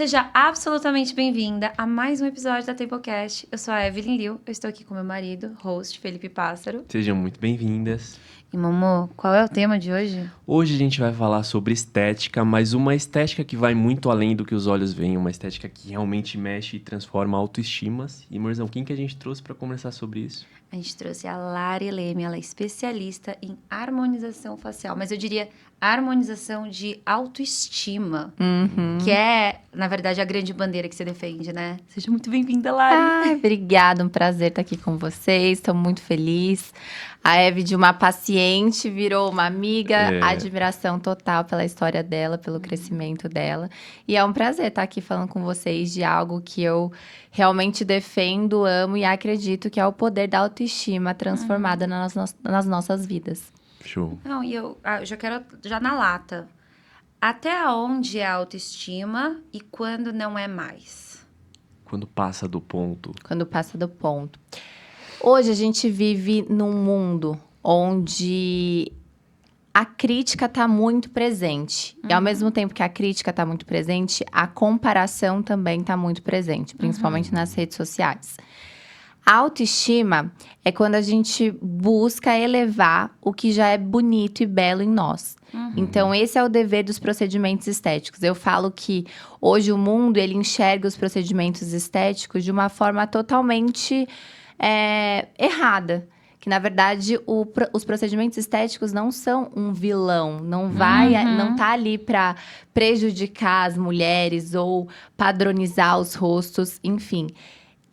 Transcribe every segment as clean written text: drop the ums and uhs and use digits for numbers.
Seja absolutamente bem-vinda a mais um episódio da Tempocast. Eu sou a Evelyn Liu, eu estou aqui com meu marido, host Felipe Pássaro. Sejam muito bem-vindas. E Momô, qual é o tema de hoje? Hoje a gente vai falar sobre estética, mas uma estética que vai muito além do que os olhos veem, uma estética que realmente mexe e transforma autoestimas. E, Morzão, quem que a gente trouxe para conversar sobre isso? A gente trouxe a Lari Leme, ela é especialista em harmonização facial, mas eu diria harmonização de autoestima, que é, na verdade, a grande bandeira que você defende, né? Seja muito bem-vinda, Lari. Obrigada, um prazer estar aqui com vocês, estou muito feliz. A Eve, de uma paciente, virou uma amiga, admiração total pela história dela, pelo crescimento dela. E é um prazer estar aqui falando com vocês de algo que eu realmente defendo, amo e acredito que é o poder da autoestima transformada nas nossas vidas. Show. Não, e eu já quero, já na lata, até onde é a autoestima e quando não é mais? Quando passa do ponto. Quando passa do ponto. Hoje a gente vive num mundo onde a crítica está muito presente. E ao mesmo tempo que a crítica está muito presente, a comparação também está muito presente, principalmente nas redes sociais. A autoestima é quando a gente busca elevar o que já é bonito e belo em nós. Então, esse é o dever dos procedimentos estéticos. Eu falo que hoje o mundo, ele enxerga os procedimentos estéticos de uma forma totalmente errada. Que, na verdade, os procedimentos estéticos não são um vilão. Não tá ali para prejudicar as mulheres ou padronizar os rostos, enfim.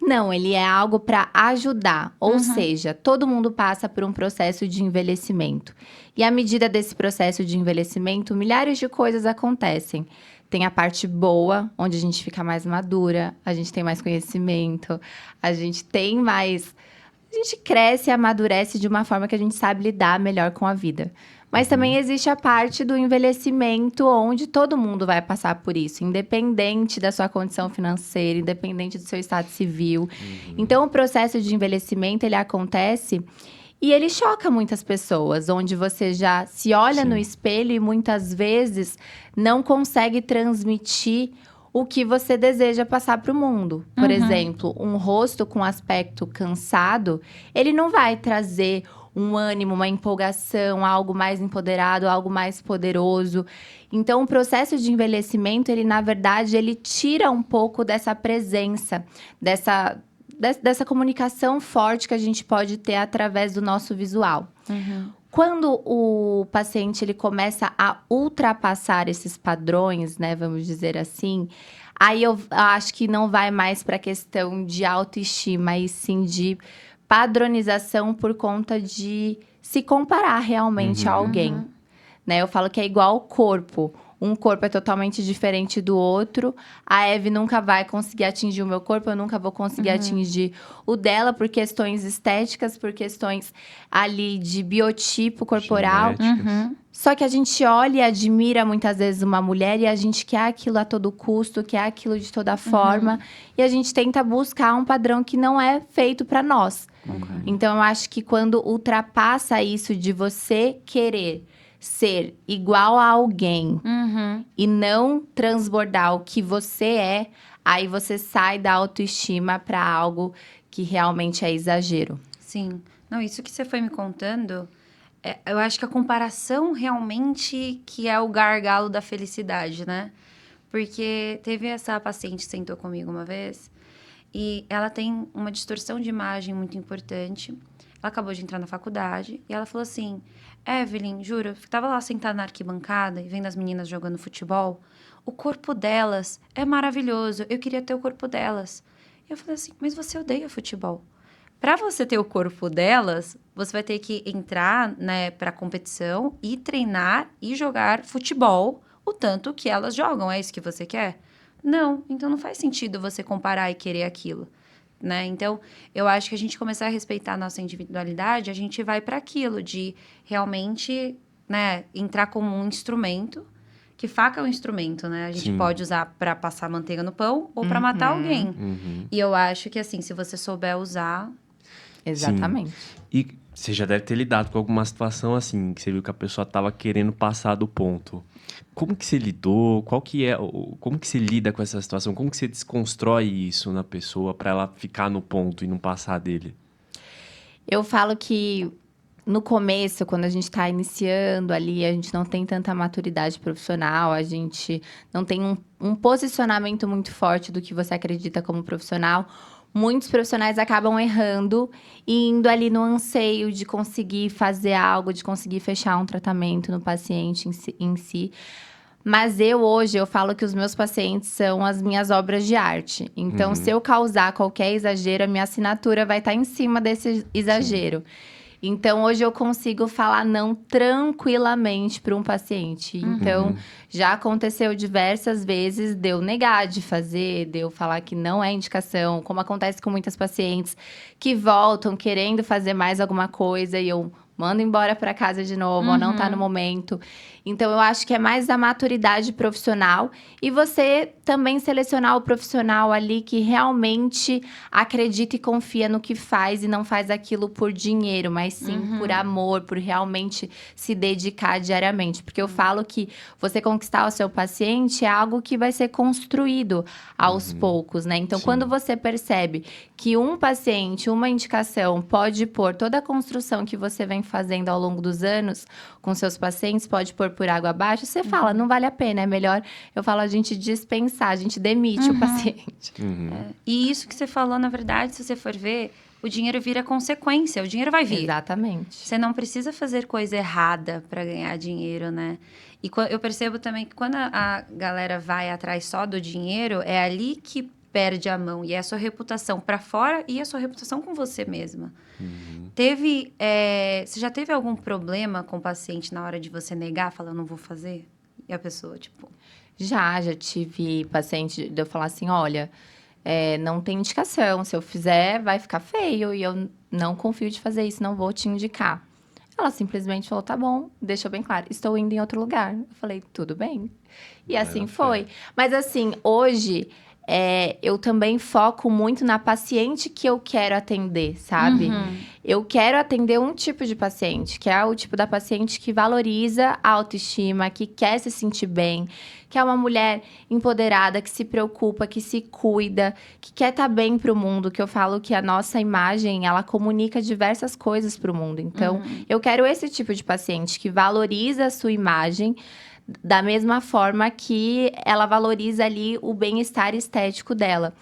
Não, ele é algo para ajudar. Ou seja, todo mundo passa por um processo de envelhecimento. E à medida desse processo de envelhecimento, milhares de coisas acontecem. Tem a parte boa, onde a gente fica mais madura, a gente tem mais conhecimento, a gente cresce e amadurece de uma forma que a gente sabe lidar melhor com a vida. Mas também existe a parte do envelhecimento, onde todo mundo vai passar por isso, independente da sua condição financeira, independente do seu estado civil. Então, o processo de envelhecimento, ele acontece e ele choca muitas pessoas, onde você já se olha no espelho e muitas vezes não consegue transmitir o que você deseja passar para o mundo. Por exemplo, um rosto com aspecto cansado, ele não vai trazer um ânimo, uma empolgação, algo mais empoderado, algo mais poderoso. Então, o processo de envelhecimento, ele, na verdade, ele tira um pouco dessa presença, dessa comunicação forte que a gente pode ter através do nosso visual. Quando o paciente ele começa a ultrapassar esses padrões, né, vamos dizer assim, aí eu acho que não vai mais para a questão de autoestima, e sim de padronização por conta de se comparar realmente a alguém. Né? Eu falo que é igual ao corpo. Um corpo é totalmente diferente do outro. A Eve nunca vai conseguir atingir o meu corpo, eu nunca vou conseguir atingir o dela por questões estéticas, por questões ali de biotipo corporal. Só que a gente olha e admira muitas vezes uma mulher e a gente quer aquilo a todo custo, quer aquilo de toda forma. E a gente tenta buscar um padrão que não é feito para nós. Então, eu acho que quando ultrapassa isso de você querer ser igual a alguém e não transbordar o que você é, aí você sai da autoestima para algo que realmente é exagero. Sim. Não, isso que você foi me contando, eu acho que a comparação realmente que é o gargalo da felicidade, né? Porque teve essa paciente que sentou comigo uma vez e ela tem uma distorção de imagem muito importante. Ela acabou de entrar na faculdade e ela falou assim: Evelyn, juro, eu tava lá sentada na arquibancada e vendo as meninas jogando futebol. O corpo delas é maravilhoso, eu queria ter o corpo delas. E eu falei assim, mas você odeia futebol. Para você ter o corpo delas, você vai ter que entrar, né, pra competição e treinar e jogar futebol o tanto que elas jogam. É isso que você quer? Não, então não faz sentido você comparar e querer aquilo. Né? Então, eu acho que a gente começar a respeitar a nossa individualidade, a gente vai para aquilo de realmente, né, entrar como um instrumento, que faca é um instrumento, né? A gente pode usar para passar manteiga no pão ou para matar alguém. E eu acho que, assim, se você souber usar... Exatamente. E Você já deve ter lidado com alguma situação assim, que você viu que a pessoa estava querendo passar do ponto. Como que você lidou? Como que você lida com essa situação? Como que você desconstrói isso na pessoa para ela ficar no ponto e não passar dele? Eu falo que no começo, quando a gente está iniciando ali, a gente não tem tanta maturidade profissional, a gente não tem um posicionamento muito forte do que você acredita como profissional. Muitos profissionais acabam errando e indo ali no anseio de conseguir fazer algo, de conseguir fechar um tratamento no paciente em si. Mas hoje, eu falo que os meus pacientes são as minhas obras de arte. Então, se eu causar qualquer exagero, a minha assinatura vai estar em cima desse exagero. Então, hoje eu consigo falar não tranquilamente para um paciente. Então, já aconteceu diversas vezes de eu negar de fazer, de eu falar que não é indicação, como acontece com muitas pacientes que voltam querendo fazer mais alguma coisa e eu mando embora para casa de novo, ou não tá no momento. Então, eu acho que é mais a maturidade profissional e você também selecionar o profissional ali que realmente acredita e confia no que faz e não faz aquilo por dinheiro, mas sim por amor, por realmente se dedicar diariamente. Porque eu falo que você conquistar o seu paciente é algo que vai ser construído aos poucos, né? Então, quando você percebe que um paciente, uma indicação pode pôr toda a construção que você vem fazendo ao longo dos anos com seus pacientes, pode pôr por água abaixo, você fala, não vale a pena, é melhor, eu falo, a gente dispensar, a gente demite o paciente. E isso que você falou, na verdade, se você for ver, o dinheiro vira consequência, o dinheiro vai vir. Exatamente. Você não precisa fazer coisa errada para ganhar dinheiro, né? E eu percebo também que quando a galera vai atrás só do dinheiro, é ali que perde a mão. E é a sua reputação para fora e a sua reputação com você mesma. Você já teve algum problema com o paciente na hora de você negar, falar, eu não vou fazer? E a pessoa, tipo... Já tive paciente de eu falar assim, olha, não tem indicação, se eu fizer vai ficar feio e eu não confio de fazer isso, não vou te indicar. Ela simplesmente falou, tá bom, deixou bem claro, estou indo em outro lugar. Eu falei, tudo bem. E assim foi. Mas assim, hoje... eu também foco muito na paciente que eu quero atender, sabe? Eu quero atender um tipo de paciente, que é o tipo da paciente que valoriza a autoestima, que quer se sentir bem, que é uma mulher empoderada, que se preocupa, que se cuida, que quer estar bem pro mundo, que eu falo que a nossa imagem, ela comunica diversas coisas pro mundo. Então, eu quero esse tipo de paciente que valoriza a sua imagem, da mesma forma que ela valoriza ali o bem-estar estético dela.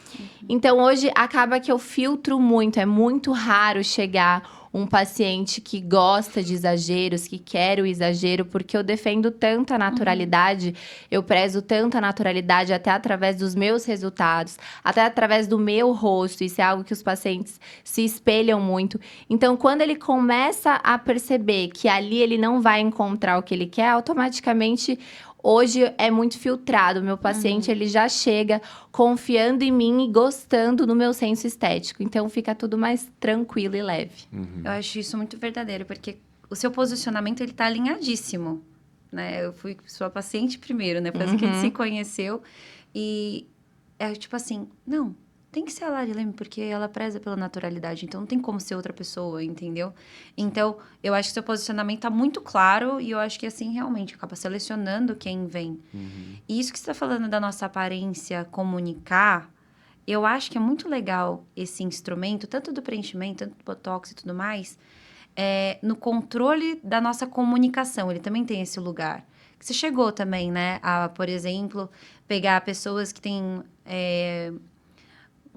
Então, hoje, acaba que eu filtro muito. É muito raro chegar um paciente que gosta de exageros, que quer o exagero, porque eu defendo tanto a naturalidade, eu prezo tanto a naturalidade até através dos meus resultados, até através do meu rosto. Isso é algo que os pacientes se espelham muito. Então, quando ele começa a perceber que ali ele não vai encontrar o que ele quer, automaticamente... Hoje é muito filtrado. O meu paciente, ele já chega confiando em mim e gostando do meu senso estético. Então, fica tudo mais tranquilo e leve. Eu acho isso muito verdadeiro, porque o seu posicionamento, ele tá alinhadíssimo, né? Eu fui sua paciente primeiro, né? Por isso que a gente se conheceu. E é tipo assim, não, tem que ser a Lari Leme, porque ela preza pela naturalidade. Então, não tem como ser outra pessoa, entendeu? Então, eu acho que seu posicionamento tá muito claro. E eu acho que, assim, realmente, acaba selecionando quem vem. E isso que você tá falando da nossa aparência comunicar... Eu acho que é muito legal esse instrumento, tanto do preenchimento, tanto do botox e tudo mais, no controle da nossa comunicação. Ele também tem esse lugar. Você chegou também, né, a, por exemplo, pegar pessoas que têm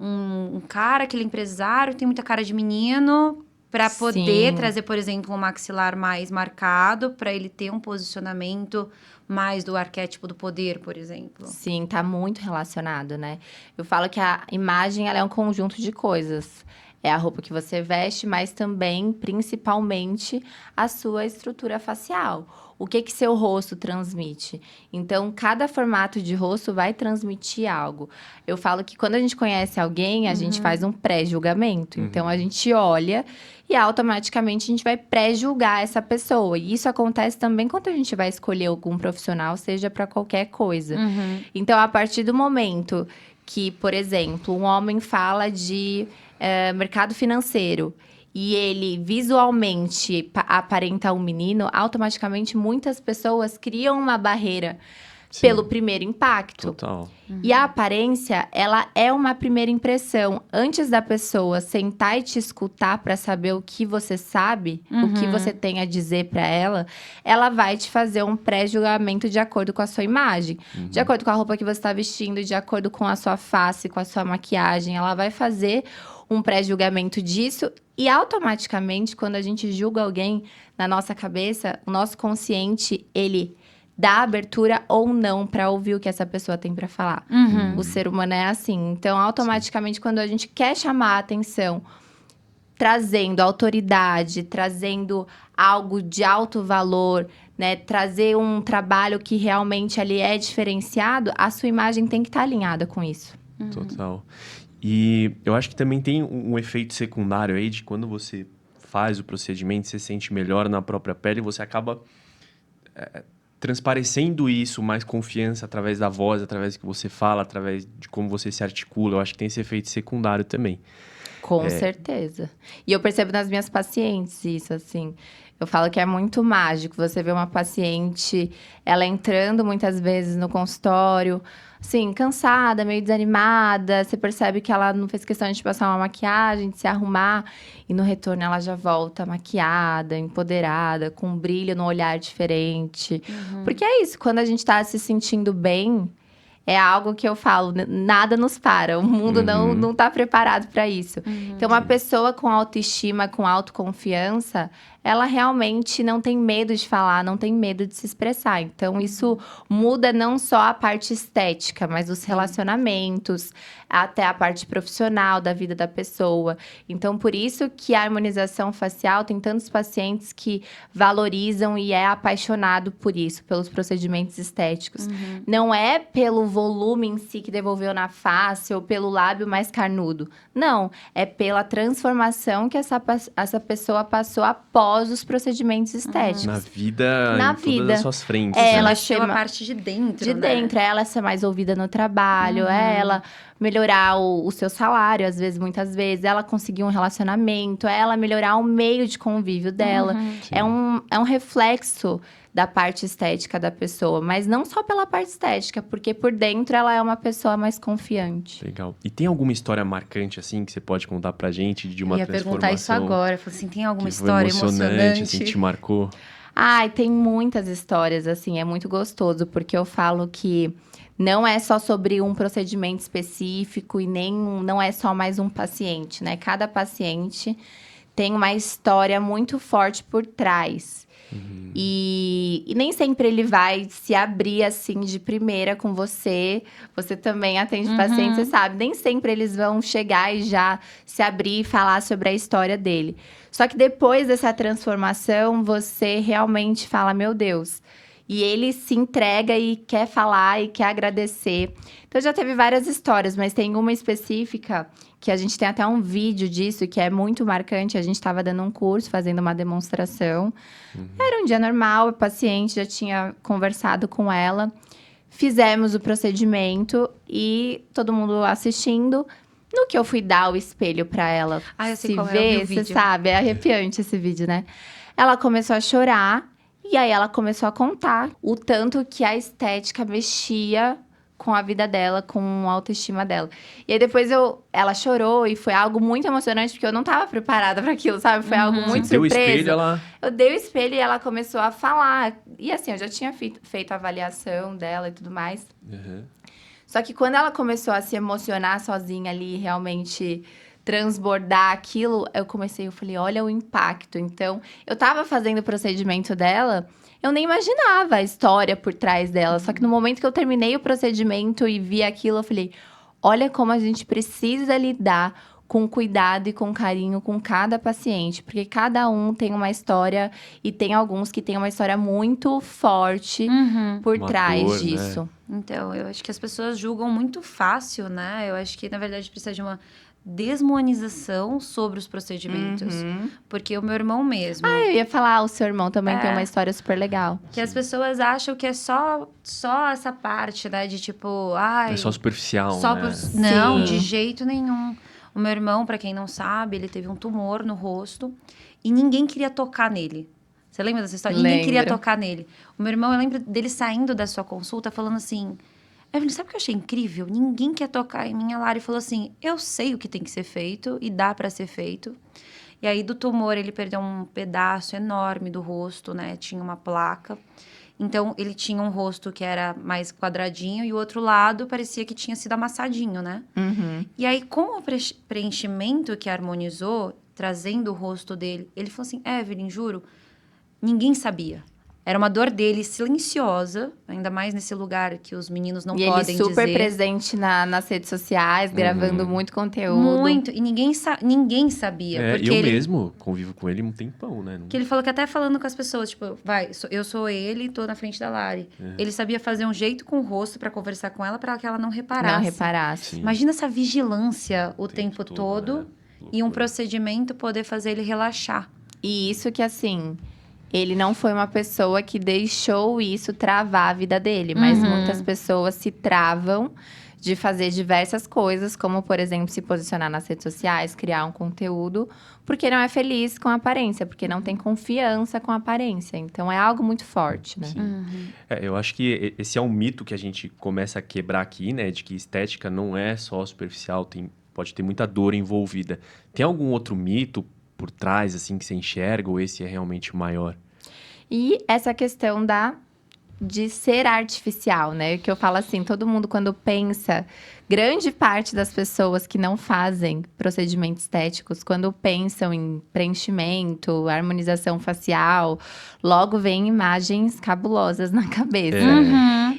um cara, aquele empresário, tem muita cara de menino, para poder trazer, por exemplo, um maxilar mais marcado, para ele ter um posicionamento mais do arquétipo do poder, por exemplo. Sim, tá muito relacionado, né? Eu falo que a imagem, ela é um conjunto de coisas. É a roupa que você veste, mas também, principalmente, a sua estrutura facial. O que seu rosto transmite? Então, cada formato de rosto vai transmitir algo. Eu falo que quando a gente conhece alguém, a gente faz um pré-julgamento. Então, a gente olha e automaticamente a gente vai pré-julgar essa pessoa. E isso acontece também quando a gente vai escolher algum profissional, seja para qualquer coisa. Então, a partir do momento que, por exemplo, um homem fala de mercado financeiro e ele visualmente aparenta um menino, automaticamente muitas pessoas criam uma barreira Sim. pelo primeiro impacto. Total. E a aparência, ela é uma primeira impressão. Antes da pessoa sentar e te escutar para saber o que você sabe, o que você tem a dizer para ela vai te fazer um pré-julgamento de acordo com a sua imagem. De acordo com a roupa que você está vestindo, de acordo com a sua face, com a sua maquiagem. Ela vai fazer um pré-julgamento disso. E automaticamente, quando a gente julga alguém, na nossa cabeça, o nosso consciente, ele dá abertura ou não para ouvir o que essa pessoa tem para falar. O ser humano é assim. Então, automaticamente, quando a gente quer chamar a atenção, trazendo autoridade, trazendo algo de alto valor, né? Trazer um trabalho que realmente ali é diferenciado, a sua imagem tem que estar alinhada com isso. Total. E eu acho que também tem um efeito secundário aí de quando você faz o procedimento, você se sente melhor na própria pele, você acaba transparecendo isso, mais confiança através da voz, através do que você fala, através de como você se articula. Eu acho que tem esse efeito secundário também. Com certeza. E eu percebo nas minhas pacientes isso, assim. Eu falo que é muito mágico. Você vê uma paciente, ela entrando muitas vezes no consultório, assim, cansada, meio desanimada. Você percebe que ela não fez questão de passar uma maquiagem, de se arrumar. E no retorno ela já volta maquiada, empoderada, com um brilho no olhar diferente. Porque é isso, quando a gente tá se sentindo bem, é algo que eu falo, nada nos para. O mundo não tá preparado para isso. Então, uma pessoa com autoestima, com autoconfiança, ela realmente não tem medo de falar, não tem medo de se expressar. Então, isso muda não só a parte estética, mas os relacionamentos, até a parte profissional da vida da pessoa. Então, por isso que a harmonização facial tem tantos pacientes que valorizam e é apaixonado por isso, pelos procedimentos estéticos. Não é pelo volume em si que devolveu na face ou pelo lábio mais carnudo. Não, é pela transformação que essa pessoa passou após os procedimentos estéticos. Na vida, Na em vida. todas as suas frentes. É, né? ela Mexeu a chama- parte de dentro, De né? dentro, é ela ser mais ouvida no trabalho, é ela melhorar o seu salário, às vezes, muitas vezes, ela conseguir um relacionamento, é ela melhorar o meio de convívio dela. Sim. É um reflexo da parte estética da pessoa, mas não só pela parte estética, porque por dentro ela é uma pessoa mais confiante. Legal. E tem alguma história marcante, assim, que você pode contar pra gente de uma Eu ia perguntar isso transformação agora. Eu falei assim, tem alguma que foi história emocionante, assim, que te marcou? Ai, tem muitas histórias, assim, é muito gostoso, porque eu falo que não é só sobre um procedimento específico e não é só mais um paciente, né? Cada paciente tem uma história muito forte por trás. E nem sempre ele vai se abrir assim de primeira com você. Você também atende paciente, você sabe. Nem sempre eles vão chegar e já se abrir e falar sobre a história dele. Só que depois dessa transformação, você realmente fala, meu Deus. E ele se entrega e quer falar e quer agradecer. Então, já teve várias histórias, mas tem uma específica que a gente tem até um vídeo disso, que é muito marcante. A gente estava dando um curso, fazendo uma demonstração. Era um dia normal, a paciente já tinha conversado com ela. Fizemos o procedimento e todo mundo assistindo. No que eu fui dar o espelho pra ela Eu sei se qual é, eu vi ver, o você vídeo. sabe, é arrepiante esse vídeo, né? Ela começou a chorar e aí ela começou a contar o tanto que a estética mexia com a vida dela, com a autoestima dela. E aí depois ela chorou e foi algo muito emocionante, porque eu não tava preparada para aquilo, sabe? Foi algo muito Você deu o surpresa. espelho, ela... Eu dei o espelho e ela começou a falar. E assim, eu já tinha feito a avaliação dela e tudo mais. Só que quando ela começou a se emocionar sozinha ali, realmente transbordar aquilo, eu falei, olha o impacto. Então, eu tava fazendo o procedimento dela, eu nem imaginava a história por trás dela. Só que no momento que eu terminei o procedimento e vi aquilo, eu falei, olha como a gente precisa lidar com cuidado e com carinho com cada paciente. Porque cada um tem uma história e tem alguns que têm uma história muito forte por Uma trás dor, né? disso. Então, eu acho que as pessoas julgam muito fácil, né? Eu acho que, na verdade, precisa de uma desumanização sobre os procedimentos. Porque o meu irmão mesmo... Eu ia falar, o seu irmão também tem uma história super legal. Que as pessoas acham que é só essa parte, né? De tipo... É só superficial, Só né? Não, Sim. de jeito nenhum. O meu irmão, pra quem não sabe, ele teve um tumor no rosto e ninguém queria tocar nele. Você lembra dessa história? Ninguém queria Lembro. tocar nele. O meu irmão, eu lembro dele saindo da sua consulta falando assim... Evelyn, sabe o que eu achei incrível? Ninguém quer tocar em mim. A Lari falou assim, eu sei o que tem que ser feito e dá pra ser feito. E aí, do tumor, ele perdeu um pedaço enorme do rosto, né? Tinha uma placa. Então, ele tinha um rosto que era mais quadradinho e o outro lado parecia que tinha sido amassadinho, né? Uhum. E aí, com o preenchimento que harmonizou, trazendo o rosto dele, ele falou assim, Evelyn, juro, ninguém sabia. Era uma dor dele silenciosa, ainda mais nesse lugar que os meninos não E podem ele super dizer. presente nas redes sociais, gravando muito conteúdo. Muito. E ninguém sabia. Porque eu ele, mesmo convivo com ele um tempão, né? que ele falou que até falando com as pessoas, tipo, eu sou ele, tô na frente da Lari. Ele sabia fazer um jeito com o rosto pra conversar com ela, pra que ela não reparasse. Não reparasse. Sim. Imagina essa vigilância o tempo todo né? e um Loucura. procedimento poder fazer ele relaxar. E isso que, assim, ele não foi uma pessoa que deixou isso travar a vida dele. Mas muitas pessoas se travam de fazer diversas coisas, como, por exemplo, se posicionar nas redes sociais, criar um conteúdo, porque não é feliz com a aparência, porque não tem confiança com a aparência. Então, é algo muito forte, né? Sim. Eu acho que esse é um mito que a gente começa a quebrar aqui, né? De que estética não é só superficial, pode ter muita dor envolvida. Tem algum outro mito por trás, assim, que você enxerga, ou esse é realmente o maior? E essa questão de ser artificial, né? Que eu falo assim, todo mundo quando pensa, grande parte das pessoas que não fazem procedimentos estéticos, quando pensam em preenchimento, harmonização facial, logo vem imagens cabulosas na cabeça.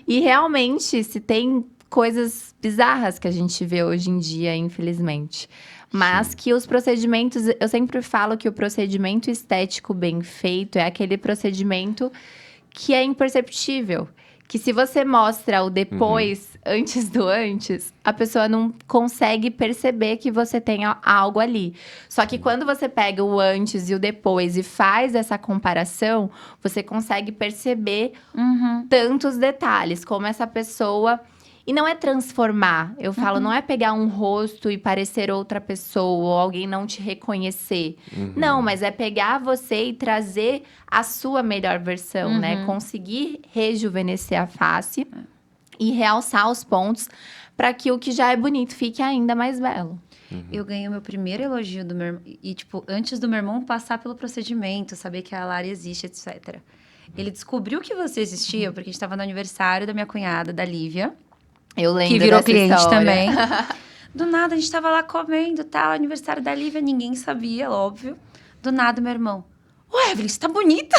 E realmente, se tem coisas bizarras que a gente vê hoje em dia, infelizmente. Mas que os procedimentos, eu sempre falo que o procedimento estético bem feito é aquele procedimento que é imperceptível. Que se você mostra o depois, antes do antes, a pessoa não consegue perceber que você tem algo ali. Só que quando você pega o antes e o depois e faz essa comparação, você consegue perceber tantos detalhes, como essa pessoa... E não é transformar. Eu falo, não é pegar um rosto e parecer outra pessoa, ou alguém não te reconhecer. Não, mas é pegar você e trazer a sua melhor versão, né? Conseguir rejuvenescer a face e realçar os pontos para que o que já é bonito fique ainda mais belo. Eu ganhei o meu primeiro elogio do meu irmão. E, tipo, antes do meu irmão passar pelo procedimento, saber que a Lari existe, etc. Ele descobriu que você existia, porque a gente estava no aniversário da minha cunhada, da Lívia. Eu lembro Que virou dessa cliente história. também. Do nada, a gente tava lá comendo, tal, aniversário da Lívia, ninguém sabia, óbvio. Do nada, meu irmão, ô Evelyn, você tá bonita.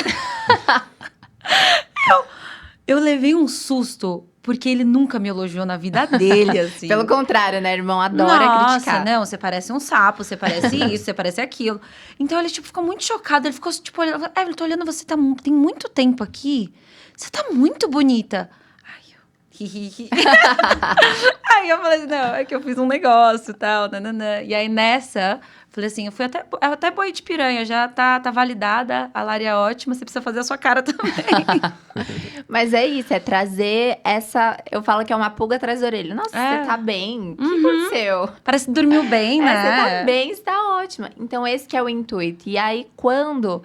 eu levei um susto, porque ele nunca me elogiou na vida dele, assim. Pelo contrário, né, irmão? Adora Nossa, criticar. não, você parece um sapo, você parece isso, você parece aquilo. Então, ele, tipo, ficou muito chocado. Ele ficou, tipo, olhando, Evelyn, tô olhando você, tem muito tempo aqui. Você tá muito bonita. Aí eu falei assim, não, é que eu fiz um negócio e tal, nananã. E aí nessa, falei assim, eu fui até boi de piranha, já tá validada, a Lari é ótima, você precisa fazer a sua cara também. Mas é isso, é trazer essa... Eu falo que é uma pulga atrás da orelha. Nossa, você tá bem? O que aconteceu? Parece que dormiu bem, né? Você tá bem, você tá ótima. Então, esse que é o intuito. E aí, quando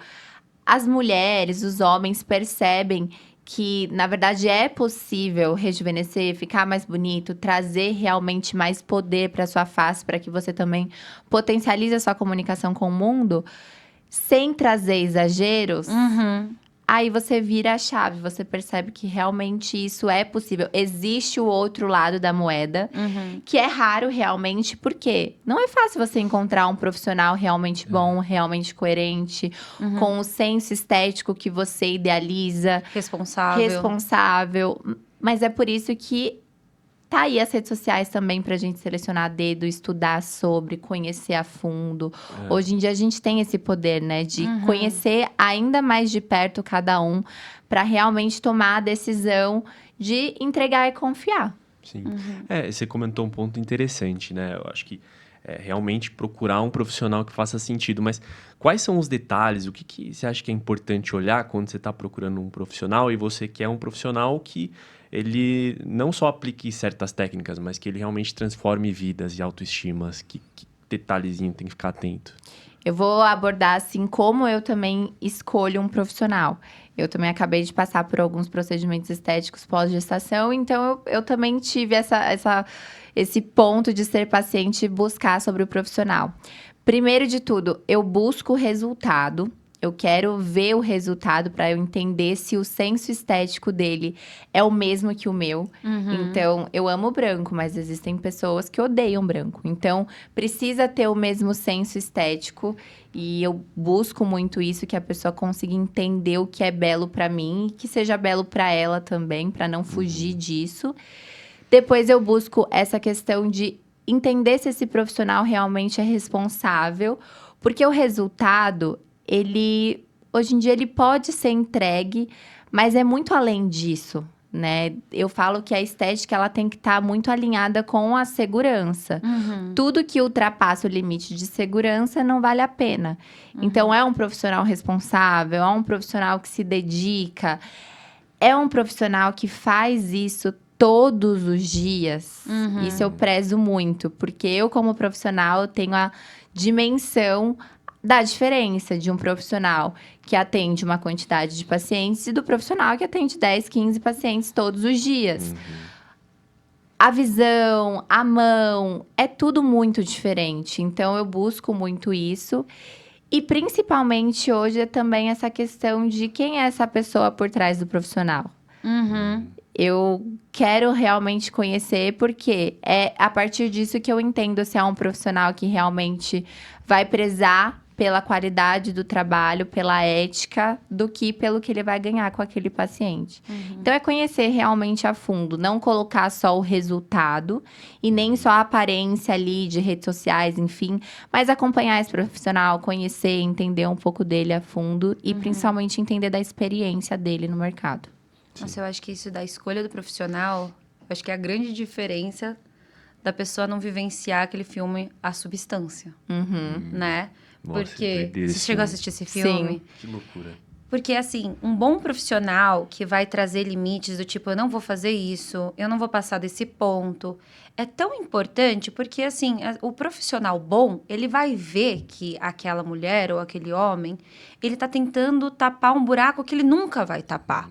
as mulheres, os homens percebem que, na verdade, é possível rejuvenescer, ficar mais bonito, trazer realmente mais poder para sua face, para que você também potencialize a sua comunicação com o mundo, sem trazer exageros, aí você vira a chave, você percebe que realmente isso é possível. Existe o outro lado da moeda, que é raro realmente, porque não é fácil você encontrar um profissional realmente bom, realmente coerente, com o senso estético que você idealiza, responsável. Mas é por isso que tá aí as redes sociais também pra gente selecionar a dedo, estudar sobre, conhecer a fundo. Hoje em dia a gente tem esse poder, né? De conhecer ainda mais de perto cada um pra realmente tomar a decisão de entregar e confiar. Sim. Você comentou um ponto interessante, né? Eu acho que realmente procurar um profissional que faça sentido. Mas quais são os detalhes? O que você acha que é importante olhar quando você está procurando um profissional e você quer um profissional que ele não só aplique certas técnicas, mas que ele realmente transforme vidas e autoestimas? detalhezinho tem que ficar atento? Eu vou abordar assim como eu também escolho um profissional. Eu também acabei de passar por alguns procedimentos estéticos pós-gestação, então eu também tive esse ponto de ser paciente e buscar sobre o profissional. Primeiro de tudo, eu busco o resultado. Eu quero ver o resultado para eu entender se o senso estético dele é o mesmo que o meu. Então, eu amo branco, mas existem pessoas que odeiam branco. Então, precisa ter o mesmo senso estético. E eu busco muito isso, que a pessoa consiga entender o que é belo para mim e que seja belo para ela também, para não fugir disso. Depois, eu busco essa questão de entender se esse profissional realmente é responsável, porque o resultado, hoje em dia, ele pode ser entregue, mas é muito além disso, né? Eu falo que a estética, ela tem que estar muito alinhada com a segurança. Tudo que ultrapassa o limite de segurança não vale a pena. Então, é um profissional responsável, é um profissional que se dedica, é um profissional que faz isso todos os dias. Isso eu prezo muito, porque eu, como profissional, tenho a dimensão da diferença de um profissional que atende uma quantidade de pacientes e do profissional que atende 10, 15 pacientes todos os dias. A visão, a mão, é tudo muito diferente. Então, eu busco muito isso. E, principalmente, hoje, é também essa questão de quem é essa pessoa por trás do profissional. Eu quero realmente conhecer, porque é a partir disso que eu entendo se é um profissional que realmente vai prezar pela qualidade do trabalho, pela ética, do que pelo que ele vai ganhar com aquele paciente. Então, é conhecer realmente a fundo, não colocar só o resultado e nem só a aparência ali de redes sociais, enfim, mas acompanhar esse profissional, conhecer, entender um pouco dele a fundo e principalmente entender da experiência dele no mercado. Nossa, eu acho que isso da escolha do profissional, eu acho que é a grande diferença da pessoa não vivenciar aquele filme A Substância, né? Nossa, Porque doideira você esse chegou a filme. assistir esse filme? Que loucura. Porque, assim, um bom profissional que vai trazer limites do tipo, eu não vou fazer isso, eu não vou passar desse ponto, é tão importante porque, assim, o profissional bom, ele vai ver que aquela mulher ou aquele homem, ele tá tentando tapar um buraco que ele nunca vai tapar.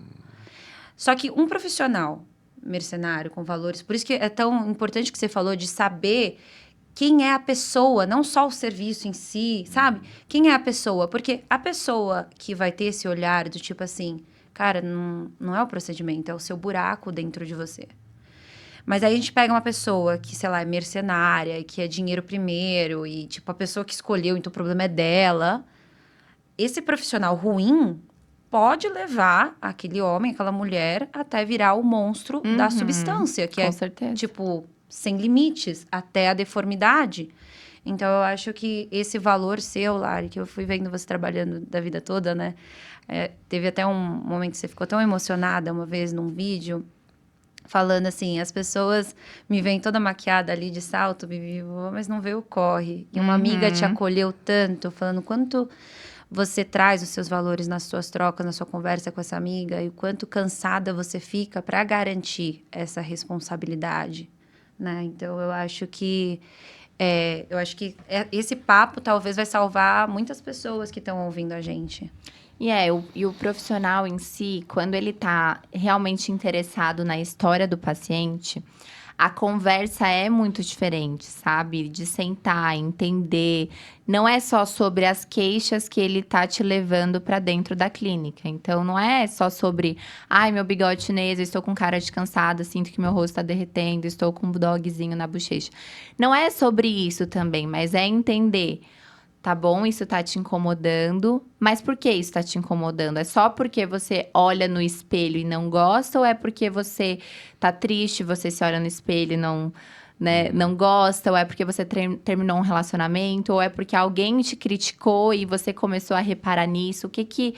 Só que um profissional mercenário com valores, por isso que é tão importante que você falou de saber quem é a pessoa, não só o serviço em si, sabe? Quem é a pessoa? Porque a pessoa que vai ter esse olhar do tipo assim, cara, não é o procedimento, é o seu buraco dentro de você. Mas aí a gente pega uma pessoa que, sei lá, é mercenária, que é dinheiro primeiro, e tipo, a pessoa que escolheu, então o problema é dela. Esse profissional ruim pode levar aquele homem, aquela mulher, até virar o monstro da substância, que Com certeza. tipo, sem limites, até a deformidade. Então, eu acho que esse valor seu, Lari, que eu fui vendo você trabalhando da vida toda, né? Teve até um momento que você ficou tão emocionada uma vez num vídeo, falando assim, as pessoas me veem toda maquiada ali de salto, Bibi, mas não vê o corre. E uma amiga te acolheu tanto, falando quanto você traz os seus valores nas suas trocas, na sua conversa com essa amiga, e o quanto cansada você fica para garantir essa responsabilidade, né? Então, eu acho que esse papo talvez vai salvar muitas pessoas que estão ouvindo a gente. E o profissional em si, quando ele tá realmente interessado na história do paciente, a conversa é muito diferente, sabe? De sentar, entender. Não é só sobre as queixas que ele tá te levando para dentro da clínica. Então, não é só sobre, ai, meu bigode chinês, eu estou com cara de cansada, sinto que meu rosto tá derretendo, estou com um dogzinho na bochecha. Não é sobre isso também, mas é entender. Tá bom, isso tá te incomodando, mas por que isso tá te incomodando? É só porque você olha no espelho e não gosta, ou é porque você tá triste, você se olha no espelho e não gosta, ou é porque você terminou um relacionamento, ou é porque alguém te criticou e você começou a reparar nisso? O que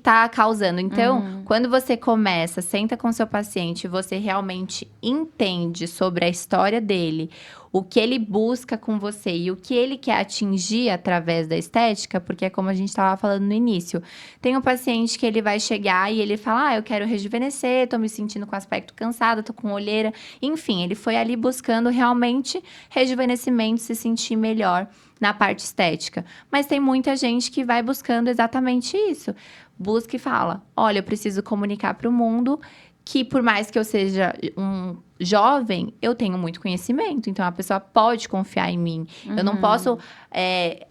tá causando? Então, quando você começa, senta com o seu paciente, você realmente entende sobre a história dele, o que ele busca com você e o que ele quer atingir através da estética, porque é como a gente estava falando no início. Tem um paciente que ele vai chegar e ele fala, eu quero rejuvenescer, tô me sentindo com aspecto cansado, tô com olheira. Enfim, ele foi ali buscando realmente rejuvenescimento, se sentir melhor na parte estética. Mas tem muita gente que vai buscando exatamente isso. Busca e fala, olha, eu preciso comunicar para o mundo que por mais que eu seja um jovem, eu tenho muito conhecimento. Então, a pessoa pode confiar em mim. Eu não posso...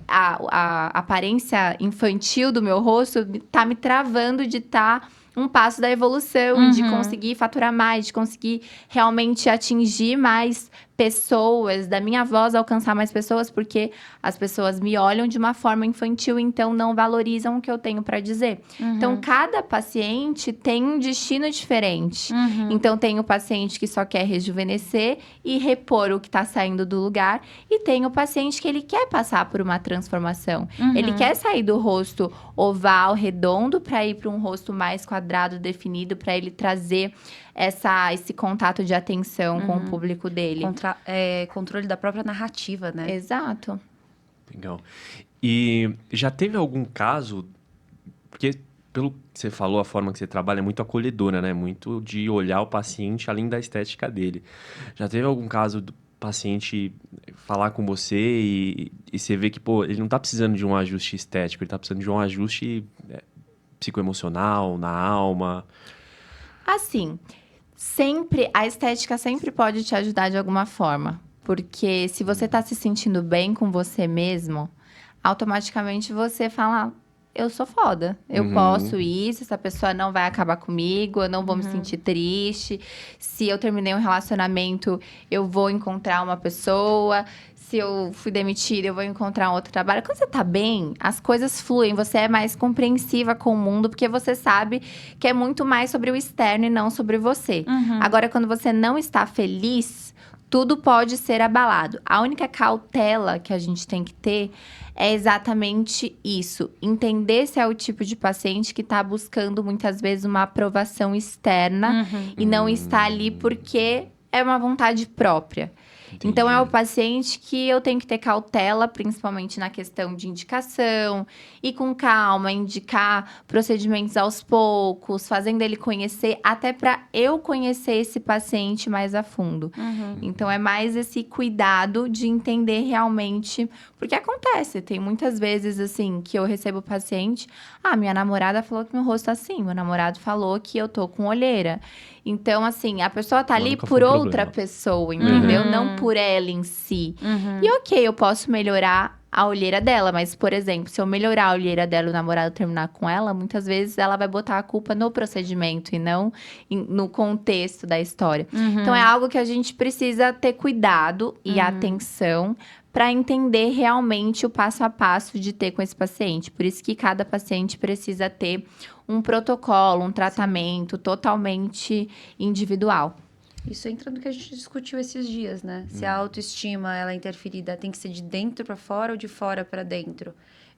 a aparência infantil do meu rosto tá me travando de estar um passo da evolução, de conseguir faturar mais, de conseguir realmente atingir mais pessoas, da minha voz alcançar mais pessoas, porque as pessoas me olham de uma forma infantil, então não valorizam o que eu tenho para dizer. Então, cada paciente tem um destino diferente. Então, tem o paciente que só quer rejuvenescer e repor o que está saindo do lugar, e tem o paciente que ele quer passar por uma transformação. Ele quer sair do rosto oval, redondo, para ir para um rosto mais quadrado, definido, para ele trazer esse contato de atenção com o público dele. Controle da própria narrativa, né? Exato. Legal. E já teve algum caso, porque pelo que você falou, a forma que você trabalha é muito acolhedora, né? Muito de olhar o paciente além da estética dele. Já teve algum caso do paciente falar com você e você vê que, pô, ele não tá precisando de um ajuste estético, ele tá precisando de um ajuste psicoemocional, na alma? Assim, a estética sempre pode te ajudar de alguma forma. Porque se você tá se sentindo bem com você mesmo, automaticamente você fala, eu sou foda, eu posso isso, essa pessoa não vai acabar comigo, eu não vou me sentir triste. Se eu terminei um relacionamento, eu vou encontrar uma pessoa. Se eu fui demitida, eu vou encontrar um outro trabalho. Quando você tá bem, as coisas fluem. Você é mais compreensiva com o mundo, porque você sabe que é muito mais sobre o externo e não sobre você. Agora, quando você não está feliz, tudo pode ser abalado. A única cautela que a gente tem que ter é exatamente isso. Entender se é o tipo de paciente que está buscando, muitas vezes, uma aprovação externa e não está ali porque é uma vontade própria. Entendi. Então, é o paciente que eu tenho que ter cautela, principalmente na questão de indicação. E com calma, indicar procedimentos aos poucos, fazendo ele conhecer, até para eu conhecer esse paciente mais a fundo. Então, é mais esse cuidado de entender realmente. Porque acontece, tem muitas vezes, assim, que eu recebo o paciente... minha namorada falou que meu rosto é assim, meu namorado falou que eu tô com olheira. Então, assim, a pessoa tá ali por outra pessoa, entendeu? Não por ela em si. E ok, eu posso melhorar a olheira dela, mas, por exemplo, se eu melhorar a olheira dela e o namorado terminar com ela, muitas vezes ela vai botar a culpa no procedimento e não no contexto da história. Então, é algo que a gente precisa ter cuidado e atenção para entender realmente o passo a passo de ter com esse paciente. Por isso que cada paciente precisa ter um protocolo, um tratamento totalmente individual. Isso entra no que a gente discutiu esses dias, né? Se a autoestima, ela é interferida, tem que ser de dentro para fora ou de fora para dentro.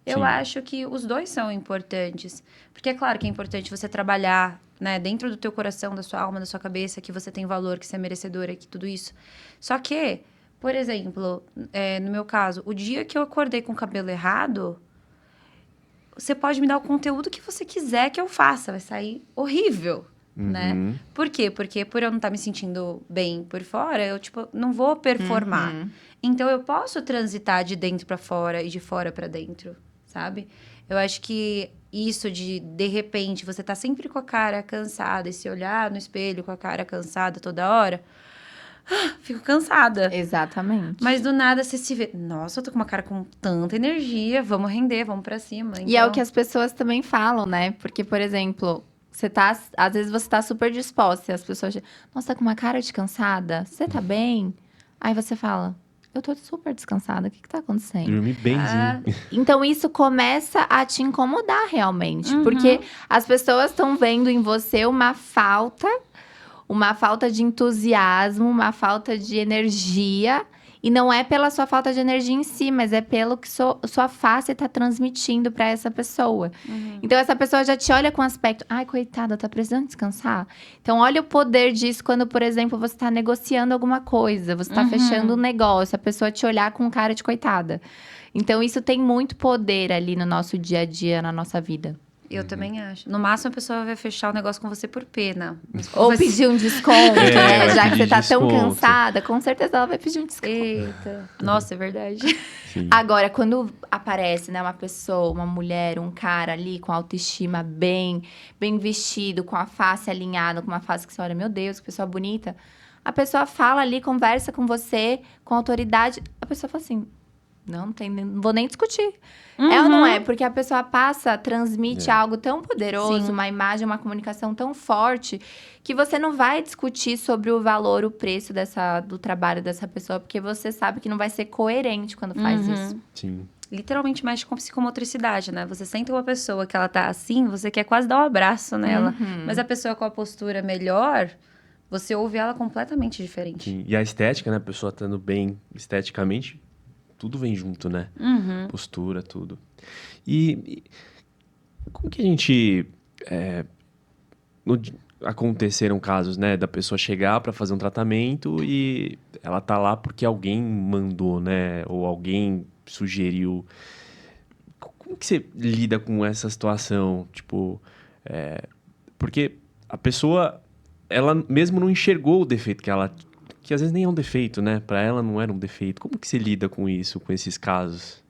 Eu Sim. acho que os dois são importantes. Porque é claro que é importante você trabalhar, né? Dentro do teu coração, da sua alma, da sua cabeça, que você tem valor, que você é merecedora, que tudo isso. Só que, por exemplo, no meu caso, o dia que eu acordei com o cabelo errado... Você pode me dar o conteúdo que você quiser que eu faça. Vai sair horrível, né? Por quê? Porque por eu não estar me sentindo bem por fora, eu, não vou performar. Então, eu posso transitar de dentro para fora e de fora para dentro, sabe? Eu acho que isso de repente, você tá sempre com a cara cansada e se olhar no espelho com a cara cansada toda hora... Fico cansada. Exatamente. Mas do nada você se vê... Nossa, eu tô com uma cara com tanta energia. Vamos render, vamos pra cima. Então... E é o que as pessoas também falam, né? Porque, por exemplo, às vezes você tá super disposta e as pessoas... Nossa, tá com uma cara de cansada? Você tá bem? Aí você fala... Eu tô super descansada. O que tá acontecendo? Dormi benzinho. Então, isso começa a te incomodar realmente. Porque as pessoas estão vendo em você uma falta de entusiasmo, uma falta de energia. E não é pela sua falta de energia em si, mas é pelo que sua face tá transmitindo pra essa pessoa. Então, essa pessoa já te olha com aspecto, ai, coitada, tá precisando descansar? Então, olha o poder disso quando, por exemplo, você tá negociando alguma coisa, você tá fechando um negócio, a pessoa te olhar com cara de coitada. Então, isso tem muito poder ali no nosso dia a dia, na nossa vida. Eu também acho. No máximo, a pessoa vai fechar o negócio com você por pena. Ou pedir um desconto, É, né? vai Já que pedir você tá tão desconto. cansada, com certeza ela vai pedir um desconto. Eita. Nossa, é verdade. Sim. Agora, quando aparece, né, uma pessoa, uma mulher, um cara ali com autoestima bem vestido, com a face alinhada, com uma face que você olha, meu Deus, que pessoa bonita. A pessoa fala ali, conversa com você, com autoridade. A pessoa fala assim, não vou nem discutir. É ou não é? Porque a pessoa transmite algo tão poderoso, Sim. uma imagem, uma comunicação tão forte, que você não vai discutir sobre o valor, o preço do trabalho dessa pessoa, porque você sabe que não vai ser coerente quando faz isso. Sim. Literalmente mexe com psicomotricidade, né? Você sente uma pessoa que ela tá assim, você quer quase dar um abraço nela. Mas a pessoa com a postura melhor, você ouve ela completamente diferente. Sim. E a estética, né? A pessoa estando bem esteticamente, tudo vem junto, né? Postura, tudo. E como que a gente... aconteceram casos, né? Da pessoa chegar para fazer um tratamento e ela tá lá porque alguém mandou, né? Ou alguém sugeriu. Como que você lida com essa situação? Tipo, porque a pessoa, ela mesmo não enxergou o defeito que às vezes nem é um defeito, né? Para ela não era um defeito. Como que você lida com isso, com esses casos?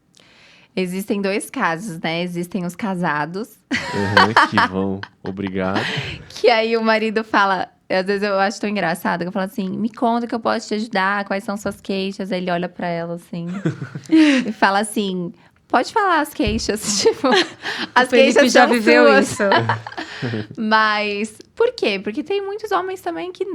Existem 2 casos, né? Existem os casados, Que vão, obrigado. que aí o marido fala... Às vezes eu acho tão engraçado, que eu falo assim, me conta que eu posso te ajudar, quais são suas queixas. Aí ele olha pra ela assim, e fala assim, pode falar as queixas, tipo... As O Felipe queixas já são viveu suas. isso. Mas, por quê? Porque tem muitos homens também que...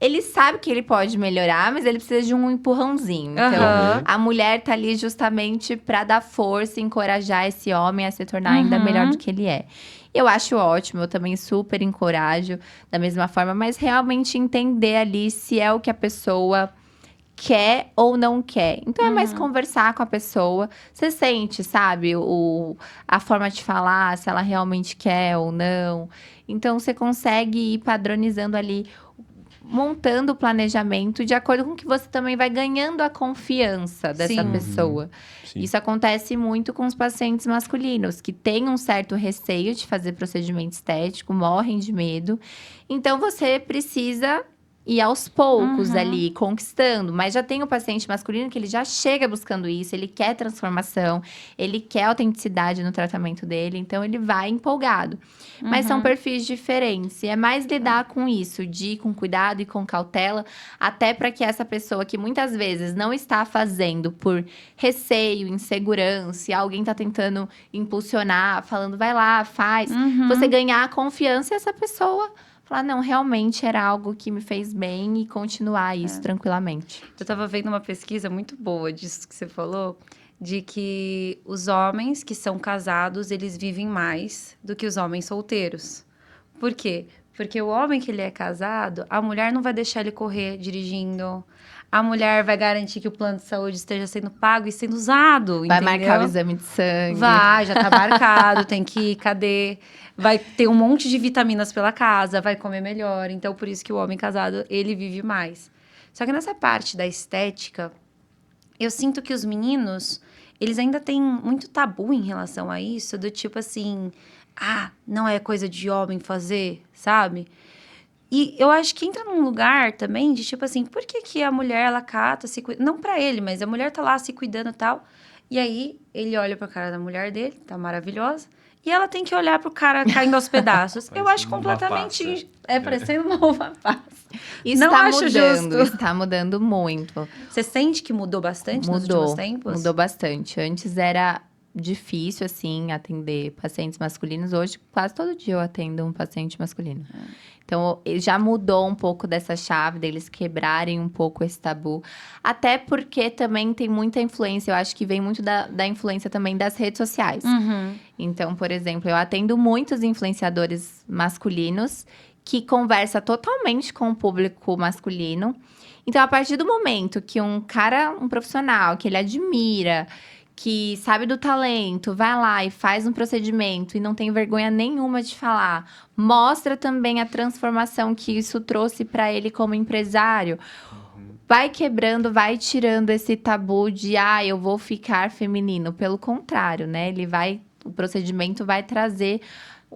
Ele sabe que ele pode melhorar, mas ele precisa de um empurrãozinho. Então, Aham. a mulher tá ali justamente pra dar força e encorajar esse homem a se tornar ainda melhor do que ele é. Eu acho ótimo, eu também super encorajo da mesma forma, mas realmente entender ali se é o que a pessoa quer ou não quer. Então, é mais conversar com a pessoa. Você sente, sabe, a forma de falar, se ela realmente quer ou não. Então, você consegue ir padronizando ali, montando o planejamento de acordo com que você também vai ganhando a confiança dessa Sim. pessoa. Sim. Isso acontece muito com os pacientes masculinos, que têm um certo receio de fazer procedimento estético, morrem de medo. Então, você precisa ir aos poucos ali, conquistando. Mas já tem o paciente masculino que ele já chega buscando isso, ele quer transformação, ele quer autenticidade no tratamento dele, então ele vai empolgado. Mas são perfis diferentes, e é mais lidar com isso, de ir com cuidado e com cautela, até para que essa pessoa que muitas vezes não está fazendo por receio, insegurança, e alguém tá tentando impulsionar, falando, vai lá, faz, você ganhar a confiança e essa pessoa falar, não, realmente era algo que me fez bem e continuar isso tranquilamente. Eu tava vendo uma pesquisa muito boa disso que você falou, de que os homens que são casados, eles vivem mais do que os homens solteiros. Por quê? Porque o homem que ele é casado, a mulher não vai deixar ele correr dirigindo. A mulher vai garantir que o plano de saúde esteja sendo pago e sendo usado, Vai entendeu? marcar o exame de sangue. Vai, já tá marcado, tem que ir, cadê? Vai ter um monte de vitaminas pela casa, vai comer melhor. Então, por isso que o homem casado, ele vive mais. Só que nessa parte da estética, eu sinto que os meninos, eles ainda têm muito tabu em relação a isso, do tipo assim, não é coisa de homem fazer, sabe? E eu acho que entra num lugar também de tipo assim, por que a mulher, ela cata, se cuida? Não pra ele, mas a mulher tá lá se cuidando e tal. E aí, ele olha pra cara da mulher dele, tá maravilhosa. E ela tem que olhar pro cara caindo aos pedaços. Eu acho Parecendo uma completamente... parecendo uma uva passa. Isso Não tá acho mudando, justo. isso tá mudando muito. Você sente que mudou bastante nos últimos tempos? Mudou bastante. Antes era difícil, assim, atender pacientes masculinos. Hoje, quase todo dia eu atendo um paciente masculino. Então, já mudou um pouco dessa chave deles quebrarem um pouco esse tabu. Até porque também tem muita influência, eu acho que vem muito da influência também das redes sociais. Então, por exemplo, eu atendo muitos influenciadores masculinos que conversa totalmente com o público masculino. Então, a partir do momento que um profissional que ele admira, que sabe do talento, vai lá e faz um procedimento e não tem vergonha nenhuma de falar, mostra também a transformação que isso trouxe para ele como empresário, vai quebrando, vai tirando esse tabu de, eu vou ficar feminino. Pelo contrário, né? O procedimento vai trazer,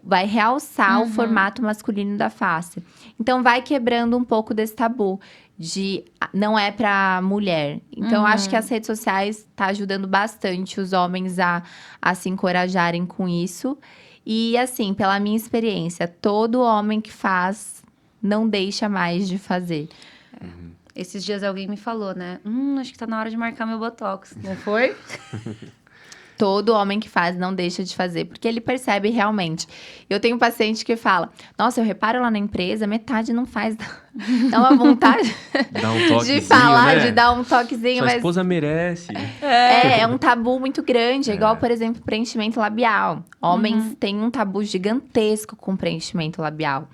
vai realçar o formato masculino da face. Então, vai quebrando um pouco desse tabu de não é pra mulher. Então, acho que as redes sociais tá ajudando bastante os homens a se encorajarem com isso. E, assim, pela minha experiência, todo homem que faz não deixa mais de fazer. Esses dias alguém me falou, né? Acho que tá na hora de marcar meu Botox. Não foi? Todo homem que faz não deixa de fazer, porque ele percebe realmente. Eu tenho um paciente que fala, nossa, eu reparo lá na empresa, metade não faz. Dá uma vontade Dá um toquezinho, de falar, né? de dar um toquezinho. Sua mas esposa merece. é um tabu muito grande. É igual, por exemplo, preenchimento labial. Homens têm um tabu gigantesco com preenchimento labial.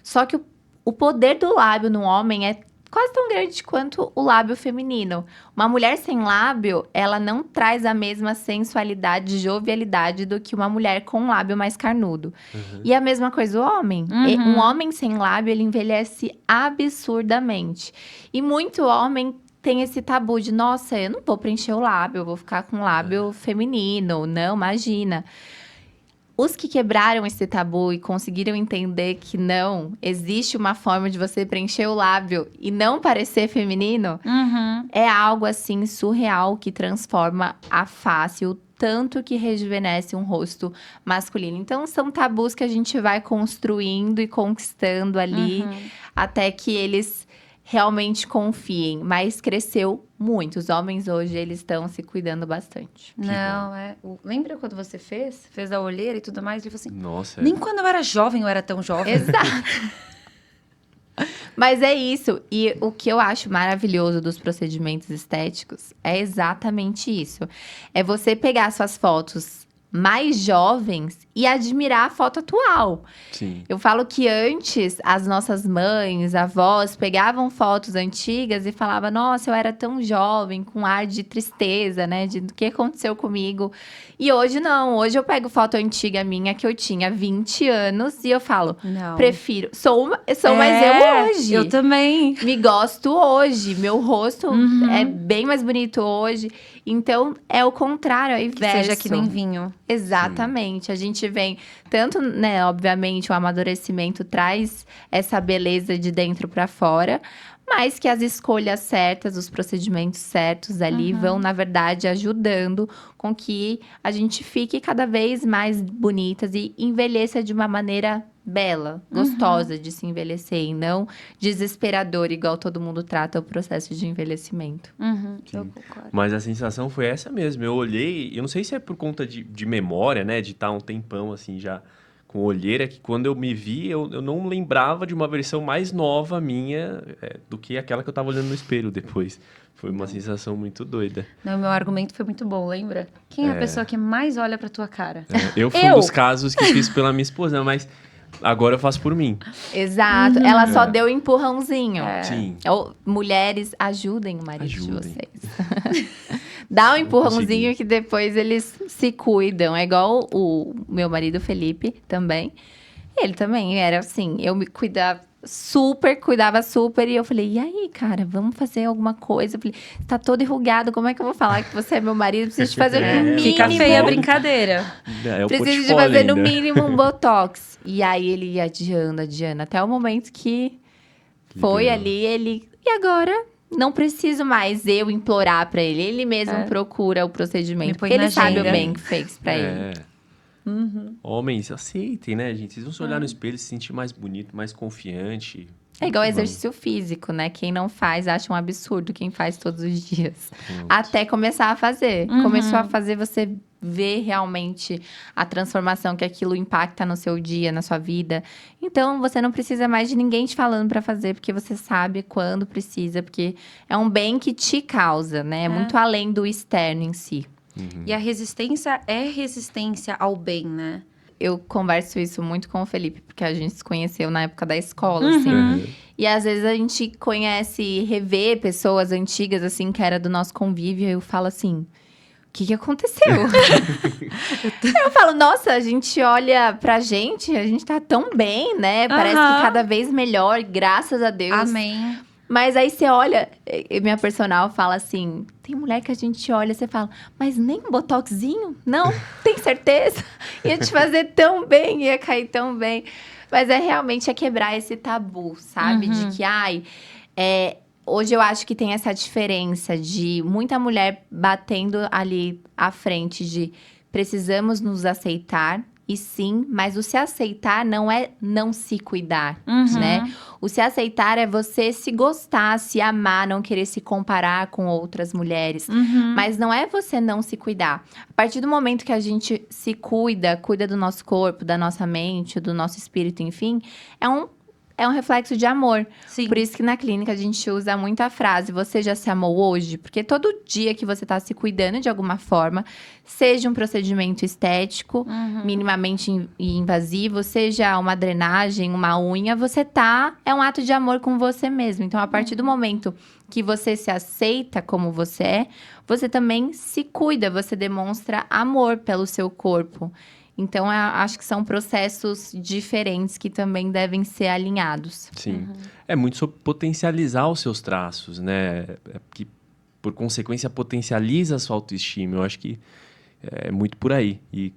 Só que o poder do lábio no homem é quase tão grande quanto o lábio feminino. Uma mulher sem lábio, ela não traz a mesma sensualidade, jovialidade do que uma mulher com lábio mais carnudo. E a mesma coisa o homem. Um homem sem lábio, ele envelhece absurdamente. E muito homem tem esse tabu de, nossa, eu não vou preencher o lábio, eu vou ficar com lábio feminino. Não, imagina. Os que quebraram esse tabu e conseguiram entender que não, existe uma forma de você preencher o lábio e não parecer feminino, é algo assim surreal que transforma a face, o tanto que rejuvenesce um rosto masculino. Então, são tabus que a gente vai construindo e conquistando ali até que eles realmente confiem, mas cresceu muito. Os homens hoje, eles estão se cuidando bastante. Não, lembra quando você fez a olheira e tudo mais? Ele falou assim, Nossa. nem quando eu era jovem eu era tão jovem. Exato. Mas é isso. E o que eu acho maravilhoso dos procedimentos estéticos é exatamente isso. É você pegar suas fotos mais jovens e admirar a foto atual. Sim. Eu falo que antes, as nossas mães, avós, pegavam fotos antigas e falavam, nossa, eu era tão jovem, com ar de tristeza, né? Do que aconteceu comigo. E hoje não. Hoje eu pego foto antiga minha, que eu tinha 20 anos, e eu falo, Não. prefiro. Sou mais eu hoje. Eu também. Me gosto hoje. Meu rosto é bem mais bonito hoje. Então, é o contrário, é o inverso. Seja que nem vinho. Exatamente. A gente vem, tanto, né, obviamente, o amadurecimento traz essa beleza de dentro para fora, mas que as escolhas certas, os procedimentos certos ali vão, na verdade, ajudando com que a gente fique cada vez mais bonitas e envelheça de uma maneira bela, gostosa de se envelhecer e não desesperadora, igual todo mundo trata o processo de envelhecimento. Eu concordo. Mas a sensação foi essa mesmo. Eu olhei, eu não sei se é por conta de memória, né? De estar um tempão assim já com olheira, que quando eu me vi, eu não lembrava de uma versão mais nova minha do que aquela que eu tava olhando no espelho depois. Foi uma sensação muito doida. Não, meu argumento foi muito bom, lembra? Quem é a pessoa que mais olha pra tua cara? Eu fui um dos casos que fiz pela minha esposa, mas agora eu faço por mim. Exato. Ela só deu um empurrãozinho. Sim. Mulheres, ajudem o marido de Ajudem. vocês. Dá um empurrãozinho consegui. que depois eles se cuidam. É igual o meu marido Felipe também. Ele também era assim, eu me cuidava super. E eu falei, e aí, cara, vamos fazer alguma coisa? Eu falei, tá todo enrugado, como é que eu vou falar que você é meu marido? Preciso de fazer no mínimo. Fica feia a brincadeira. É o Preciso de portfólio fazer no ainda. mínimo um botox. E aí ele ia adiando, até o momento que foi Liberou. ali, e agora não preciso mais eu implorar pra ele. Ele mesmo procura o Me procedimento, põe porque ele na sabe o agenda. bem que fez pra ele. É. Homens, aceitem, né, gente? Vocês vão se olhar no espelho e se sentir mais bonito, mais confiante. É igual Vamos. exercício físico, né? Quem não faz acha um absurdo, quem faz todos os dias. Até começar a fazer. Começou a fazer, você vê realmente a transformação que aquilo impacta no seu dia, na sua vida. Então, você não precisa mais de ninguém te falando pra fazer, porque você sabe quando precisa, porque é um bem que te causa, né? É muito além do externo em si. E a resistência é resistência ao bem, né? eu converso isso muito com o Felipe, porque a gente se conheceu na época da escola, assim. E às vezes a gente conhece e revê pessoas antigas, assim, que era do nosso convívio. E eu falo assim, o que aconteceu? Eu falo, nossa, a gente olha pra gente, a gente tá tão bem, né? Parece que cada vez melhor, graças a Deus. Amém. Mas aí você olha, e minha personal fala assim, tem mulher que a gente olha e você fala, mas nem um botoxinho? Não, tem certeza? Ia te fazer tão bem, ia cair tão bem. Mas realmente quebrar esse tabu, sabe? De que, hoje eu acho que tem essa diferença de muita mulher batendo ali à frente de precisamos nos aceitar. E sim, mas o se aceitar não é não se cuidar, né? O se aceitar é você se gostar, se amar, não querer se comparar com outras mulheres. Mas não é você não se cuidar. A partir do momento que a gente se cuida do nosso corpo, da nossa mente, do nosso espírito, enfim, é um reflexo de amor. Sim. Por isso que na clínica a gente usa muito a frase, você já se amou hoje? Porque todo dia que você tá se cuidando de alguma forma, seja um procedimento estético, minimamente invasivo, seja uma drenagem, uma unha, é um ato de amor com você mesmo. Então, a partir do momento que você se aceita como você é, você também se cuida, você demonstra amor pelo seu corpo. Então, acho que são processos diferentes que também devem ser alinhados. Sim. É muito sobre potencializar os seus traços, né? Que, por consequência, potencializa a sua autoestima. Eu acho que é muito por aí. E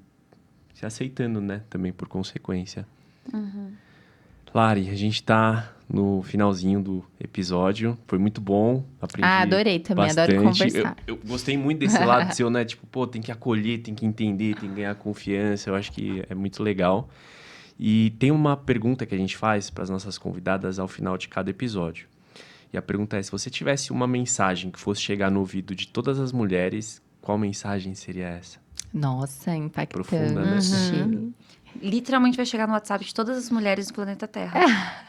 se aceitando, né? Também por consequência. Lari, a gente tá no finalzinho do episódio. Foi muito bom. Aprendi adorei também. bastante. Adoro conversar. Eu gostei muito desse lado seu, né? Tipo, pô, tem que acolher, tem que entender, tem que ganhar confiança. Eu acho que é muito legal. E tem uma pergunta que a gente faz para as nossas convidadas ao final de cada episódio. E a pergunta é, se você tivesse uma mensagem que fosse chegar no ouvido de todas as mulheres, qual mensagem seria essa? Nossa, impactante. Profunda, né? Literalmente vai chegar no WhatsApp de todas as mulheres do planeta Terra.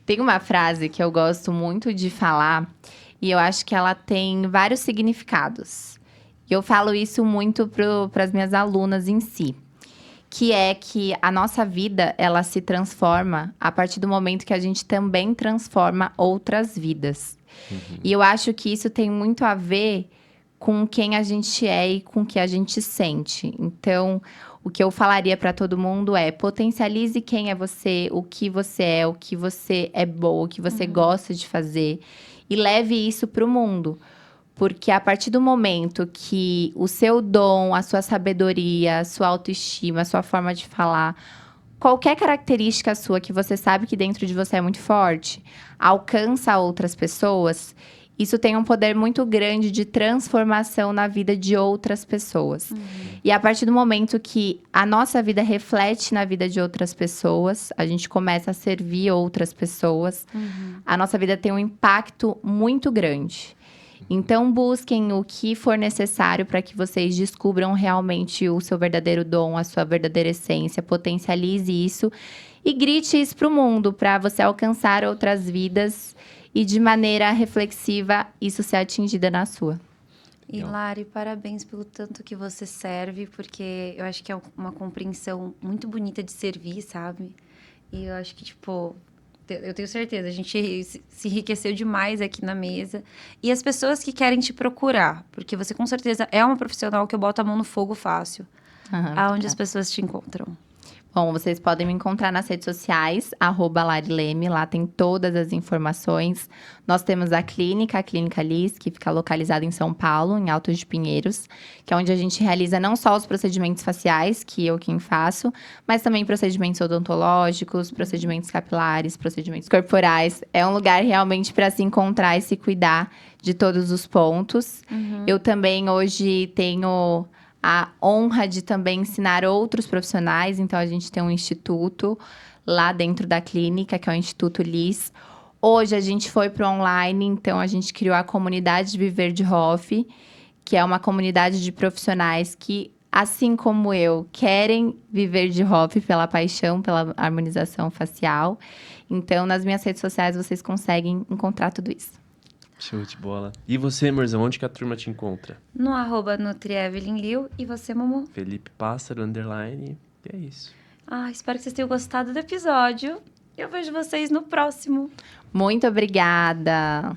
Tem uma frase que eu gosto muito de falar e eu acho que ela tem vários significados. E eu falo isso muito para as minhas alunas em si. Que é que a nossa vida, ela se transforma a partir do momento que a gente também transforma outras vidas. E eu acho que isso tem muito a ver com quem a gente é e com o que a gente sente. Então, o que eu falaria para todo mundo é potencialize quem é você, o que você é boa, o que você gosta de fazer e leve isso para o mundo. Porque a partir do momento que o seu dom, a sua sabedoria, a sua autoestima, a sua forma de falar, qualquer característica sua que você sabe que dentro de você é muito forte, alcança outras pessoas, isso tem um poder muito grande de transformação na vida de outras pessoas. E a partir do momento que a nossa vida reflete na vida de outras pessoas, a gente começa a servir outras pessoas, a nossa vida tem um impacto muito grande. Então, busquem o que for necessário para que vocês descubram realmente o seu verdadeiro dom, a sua verdadeira essência, potencialize isso e grite isso para o mundo, para você alcançar outras vidas e de maneira reflexiva isso ser atingida na sua. E Lari, parabéns pelo tanto que você serve, porque eu acho que é uma compreensão muito bonita de servir, sabe? E eu acho que, tipo, eu tenho certeza, a gente se enriqueceu demais aqui na mesa. E as pessoas que querem te procurar, porque você com certeza é uma profissional que eu boto a mão no fogo fácil. Aonde as pessoas te encontram? Bom, vocês podem me encontrar nas redes sociais, @larileme, lá tem todas as informações. Nós temos a Clínica Liz, que fica localizada em São Paulo, em Altos de Pinheiros, que é onde a gente realiza não só os procedimentos faciais, que eu quem faço, mas também procedimentos odontológicos, procedimentos capilares, procedimentos corporais. É um lugar realmente para se encontrar e se cuidar de todos os pontos. Eu também hoje tenho a honra de também ensinar outros profissionais. Então, a gente tem um instituto lá dentro da clínica, que é o Instituto Liz. Hoje, a gente foi para o online, então a gente criou a comunidade de Viver de Hoff, que é uma comunidade de profissionais que, assim como eu, querem viver de Hoff pela paixão, pela harmonização facial. Então, nas minhas redes sociais, vocês conseguem encontrar tudo isso. Show de bola. E você, Morzão, onde que a turma te encontra? No @NutriEvelynLiu. E você, Momo? Felipe Pássaro, _. E é isso. Espero que vocês tenham gostado do episódio. Eu vejo vocês no próximo. Muito obrigada!